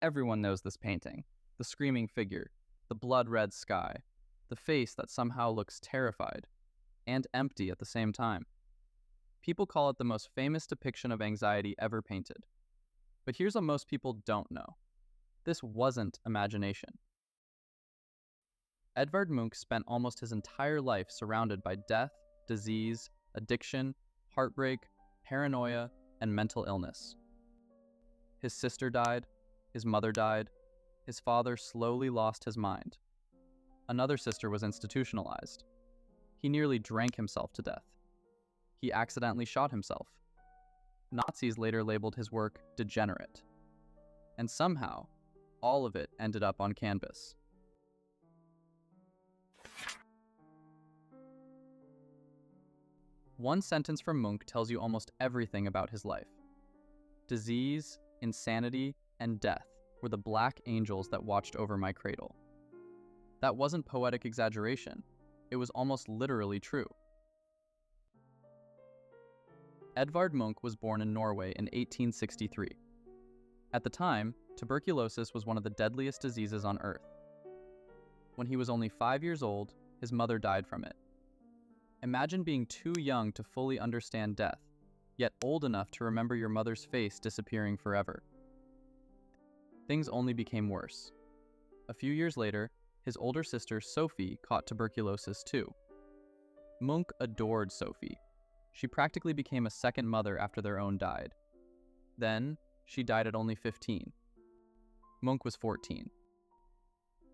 Everyone knows this painting. The screaming figure, the blood-red sky, the face that somehow looks terrified and empty at the same time. People call it the most famous depiction of anxiety ever painted. But here's what most people don't know. This wasn't imagination. Edvard Munch spent almost his entire life surrounded by death, disease, addiction, heartbreak, paranoia, and mental illness. His sister died, his mother died, his father slowly lost his mind. Another sister was institutionalized. He nearly drank himself to death. He accidentally shot himself. Nazis later labeled his work degenerate. And somehow, all of it ended up on canvas. One sentence from Munch tells you almost everything about his life. Disease, insanity, and death were the black angels that watched over my cradle. That wasn't poetic exaggeration. It was almost literally true. Edvard Munch was born in Norway in 1863. At the time, tuberculosis was one of the deadliest diseases on Earth. When he was only 5 years old, his mother died from it. Imagine being too young to fully understand death, yet old enough to remember your mother's face disappearing forever. Things only became worse. A few years later, his older sister Sophie caught tuberculosis too. Munch adored Sophie. She practically became a second mother after their own died. Then, she died at only 15. Munch was 14.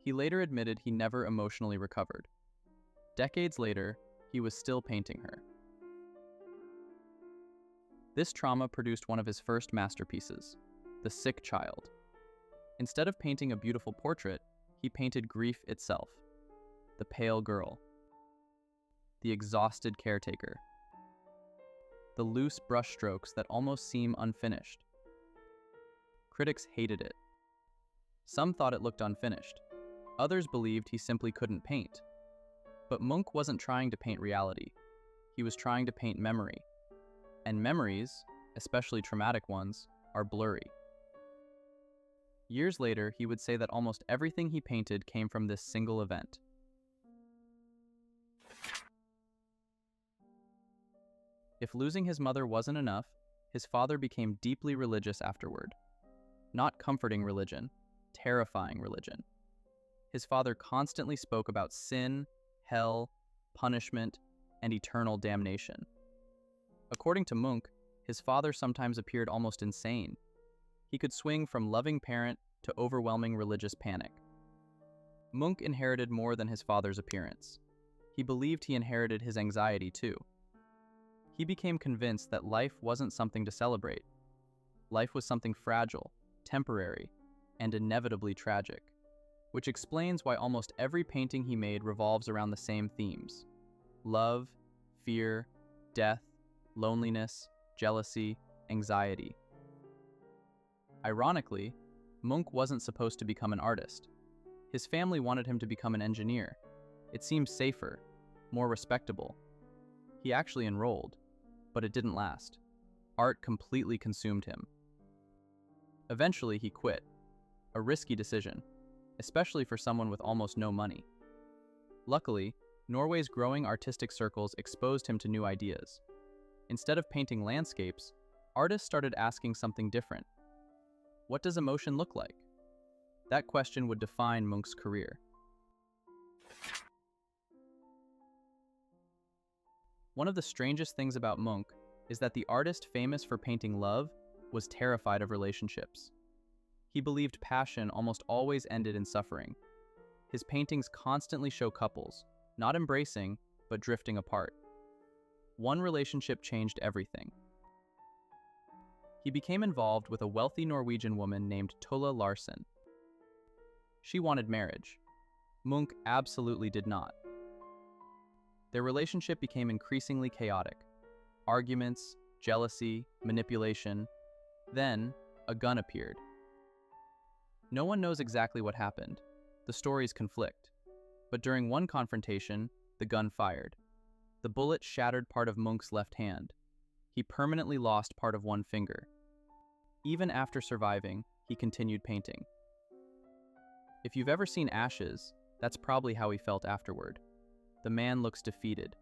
He later admitted he never emotionally recovered. Decades later, he was still painting her. This trauma produced one of his first masterpieces, The Sick Child. Instead of painting a beautiful portrait, he painted grief itself. The pale girl. The exhausted caretaker. The loose brushstrokes that almost seem unfinished. Critics hated it. Some thought it looked unfinished. Others believed he simply couldn't paint. But Munch wasn't trying to paint reality. He was trying to paint memory. And memories, especially traumatic ones, are blurry. Years later, he would say that almost everything he painted came from this single event. If losing his mother wasn't enough, his father became deeply religious afterward. Not comforting religion, terrifying religion. His father constantly spoke about sin, hell, punishment, and eternal damnation. According to Munch, his father sometimes appeared almost insane. He could swing from loving parent to overwhelming religious panic. Munch inherited more than his father's appearance. He believed he inherited his anxiety too. He became convinced that life wasn't something to celebrate. Life was something fragile, temporary, and inevitably tragic, which explains why almost every painting he made revolves around the same themes: love, fear, death, loneliness, jealousy, anxiety. Ironically, Munch wasn't supposed to become an artist. His family wanted him to become an engineer. It seemed safer, more respectable. He actually enrolled, but it didn't last. Art completely consumed him. Eventually, he quit. A risky decision, especially for someone with almost no money. Luckily, Norway's growing artistic circles exposed him to new ideas. Instead of painting landscapes, artists started asking something different. What does emotion look like? That question would define Munch's career. One of the strangest things about Munch is that the artist famous for painting love was terrified of relationships. He believed passion almost always ended in suffering. His paintings constantly show couples, not embracing, but drifting apart. One relationship changed everything. He became involved with a wealthy Norwegian woman named Tulla Larsen. She wanted marriage. Munch absolutely did not. Their relationship became increasingly chaotic. Arguments, jealousy, manipulation. Then, a gun appeared. No one knows exactly what happened. The stories conflict. But during one confrontation, the gun fired. The bullet shattered part of Munch's left hand. He permanently lost part of one finger. Even after surviving, he he continued painting. If you've ever seen Ashes, that's probably how he felt afterward. The man looks defeated.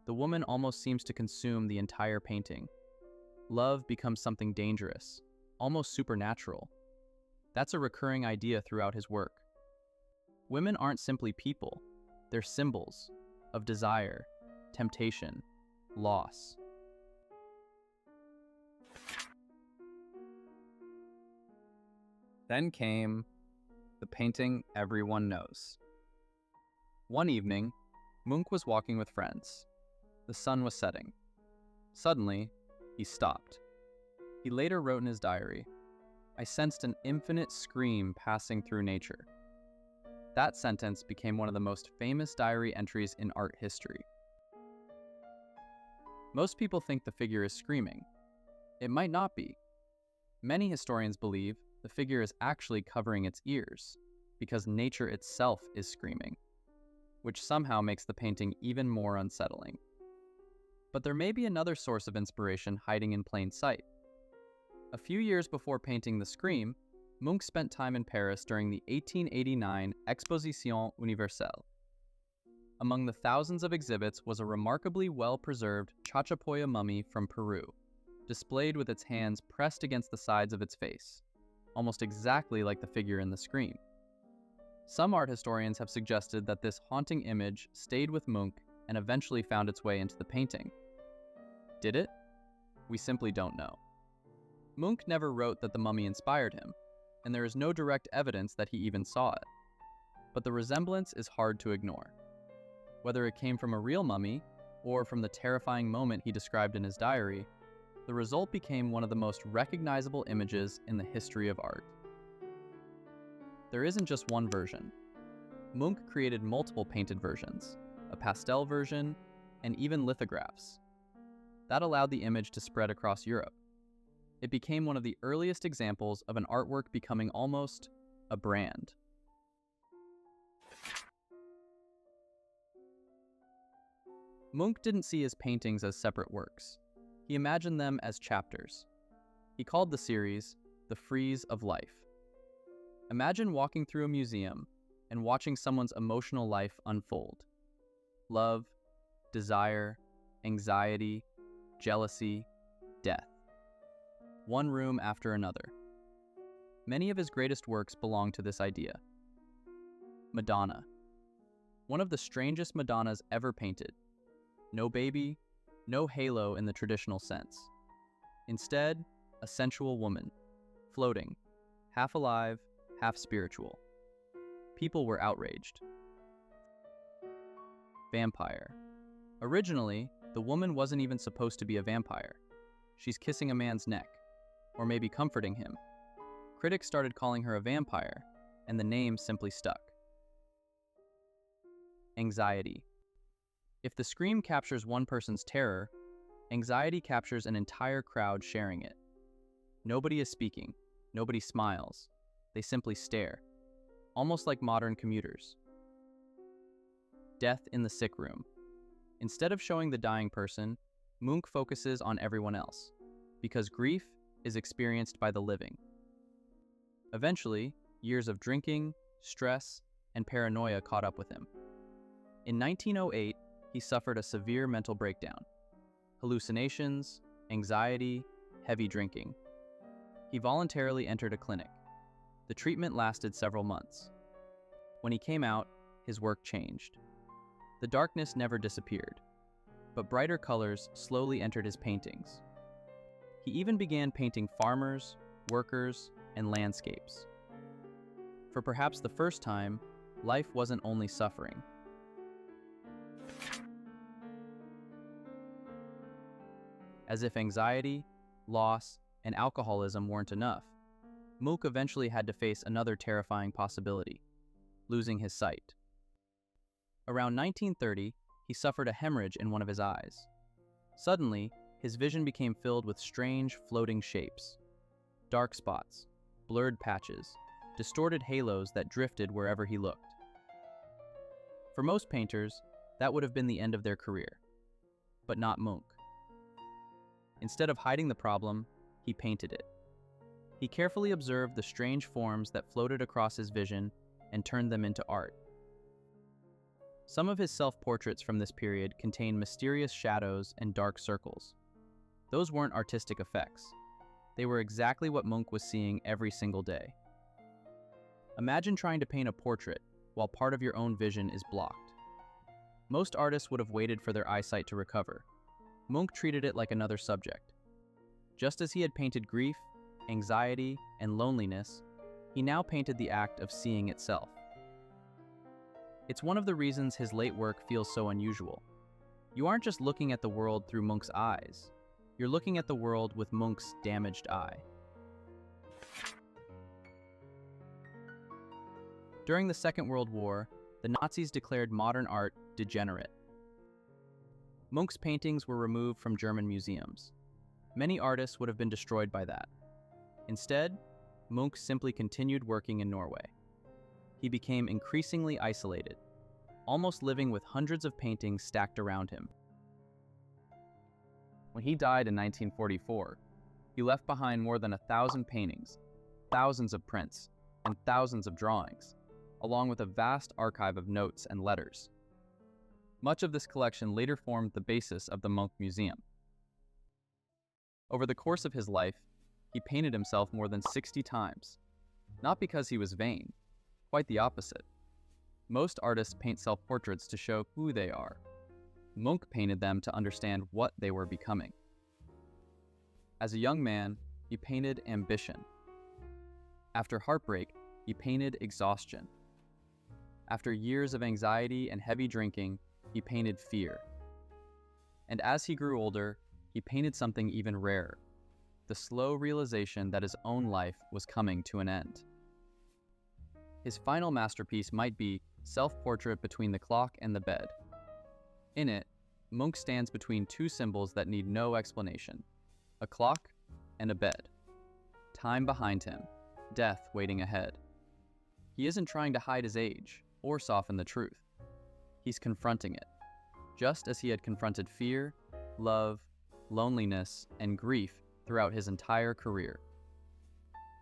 The woman almost seems to consume the entire painting. Love becomes something dangerous, almost supernatural. That's a recurring idea throughout his work. Women aren't simply people, they're symbols of desire, temptation, loss. Then came the painting everyone knows. One evening, Munch was walking with friends. The sun was setting. Suddenly, he stopped. He later wrote in his diary, "I sensed an infinite scream passing through nature." That sentence became one of the most famous diary entries in art history. Most people think the figure is screaming. It might not be. Many historians believe the figure is actually covering its ears, because nature itself is screaming, which somehow makes the painting even more unsettling. But there may be another source of inspiration hiding in plain sight. A few years before painting The Scream, Munch spent time in Paris during the 1889 Exposition Universelle. Among the thousands of exhibits was a remarkably well-preserved Chachapoya mummy from Peru, displayed with its hands pressed against the sides of its face, almost exactly like the figure in The Scream. Some art historians have suggested that this haunting image stayed with Munch and eventually found its way into the painting. Did it? We simply don't know. Munch never wrote that the mummy inspired him, and there is no direct evidence that he even saw it. But the resemblance is hard to ignore. Whether it came from a real mummy, or from the terrifying moment he described in his diary, the result became one of the most recognizable images in the history of art. There isn't just one version. Munch created multiple painted versions, a pastel version, and even lithographs. That allowed the image to spread across Europe. It became one of the earliest examples of an artwork becoming almost a brand. Munch didn't see his paintings as separate works. He imagined them as chapters. He called the series the Frieze of life. Imagine walking through a museum and watching someone's emotional life unfold. Love, desire, anxiety, jealousy, death. One room after another. Many of his greatest works belong to this idea. Madonna. One of the strangest Madonnas ever painted. No baby, no halo in the traditional sense. Instead, a sensual woman, floating, half alive, half spiritual. People were outraged. Vampire. Originally, the woman wasn't even supposed to be a vampire. She's kissing a man's neck, or maybe comforting him. Critics started calling her a vampire, and the name simply stuck. Anxiety. If the scream captures one person's terror, anxiety captures an entire crowd sharing it. Nobody is speaking, nobody smiles, they simply stare, almost like modern commuters. Death in the sick room. Instead of showing the dying person, Munch focuses on everyone else, because grief is experienced by the living. Eventually, years of drinking, stress, and paranoia caught up with him. In 1908, he suffered a severe mental breakdown. Hallucinations, anxiety, heavy drinking. He voluntarily entered a clinic. The treatment lasted several months. When he came out, his work changed. The darkness never disappeared, but brighter colors slowly entered his paintings. He even began painting farmers, workers, and landscapes. For perhaps the first time, life wasn't only suffering. As if anxiety, loss, and alcoholism weren't enough, Munch eventually had to face another terrifying possibility: losing his sight. Around 1930, he suffered a hemorrhage in one of his eyes. Suddenly, his vision became filled with strange, floating shapes. Dark spots, blurred patches, distorted halos that drifted wherever he looked. For most painters, that would have been the end of their career. But not Munch. Instead of hiding the problem, he painted it. He carefully observed the strange forms that floated across his vision and turned them into art. Some of his self-portraits from this period contain mysterious shadows and dark circles. Those weren't artistic effects. They were exactly what Munch was seeing every single day. Imagine trying to paint a portrait while part of your own vision is blocked. Most artists would have waited for their eyesight to recover. Munch treated it like another subject. Just as he had painted grief, anxiety, and loneliness, he now painted the act of seeing itself. It's one of the reasons his late work feels so unusual. You aren't just looking at the world through Munch's eyes. You're looking at the world with Munch's damaged eye. During the Second World War, the Nazis declared modern art degenerate. Munch's paintings were removed from German museums. Many artists would have been destroyed by that. Instead, Munch simply continued working in Norway. He became increasingly isolated, almost living with hundreds of paintings stacked around him. When he died in 1944, he left behind more than 1,000 paintings, thousands of prints, and thousands of drawings, along with a vast archive of notes and letters. Much of this collection later formed the basis of the Munch Museum. Over the course of his life, he painted himself more than 60 times, not because he was vain, quite the opposite. Most artists paint self-portraits to show who they are. Munch painted them to understand what they were becoming. As a young man, he painted ambition. After heartbreak, he painted exhaustion. After years of anxiety and heavy drinking, he painted fear. And as he grew older, he painted something even rarer, the slow realization that his own life was coming to an end. His final masterpiece might be Self-Portrait Between the Clock and the Bed. In it, Munch stands between two symbols that need no explanation, a clock and a bed. Time behind him, death waiting ahead. He isn't trying to hide his age or soften the truth. He's confronting it, just as he had confronted fear, love, loneliness, and grief throughout his entire career.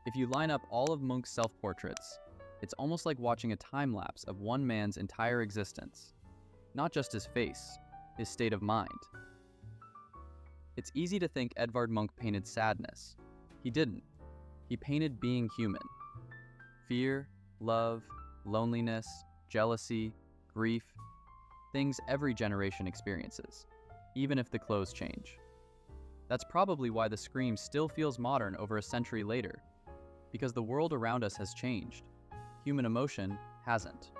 If you line up all of Munch's self-portraits, it's almost like watching a time-lapse of one man's entire existence. Not just his face, his state of mind. It's easy to think Edvard Munch painted sadness. He didn't. He painted being human. Fear, love, loneliness, jealousy, grief, things every generation experiences, even if the clothes change. That's probably why the scream still feels modern over a century later, because the world around us has changed. Human emotion hasn't.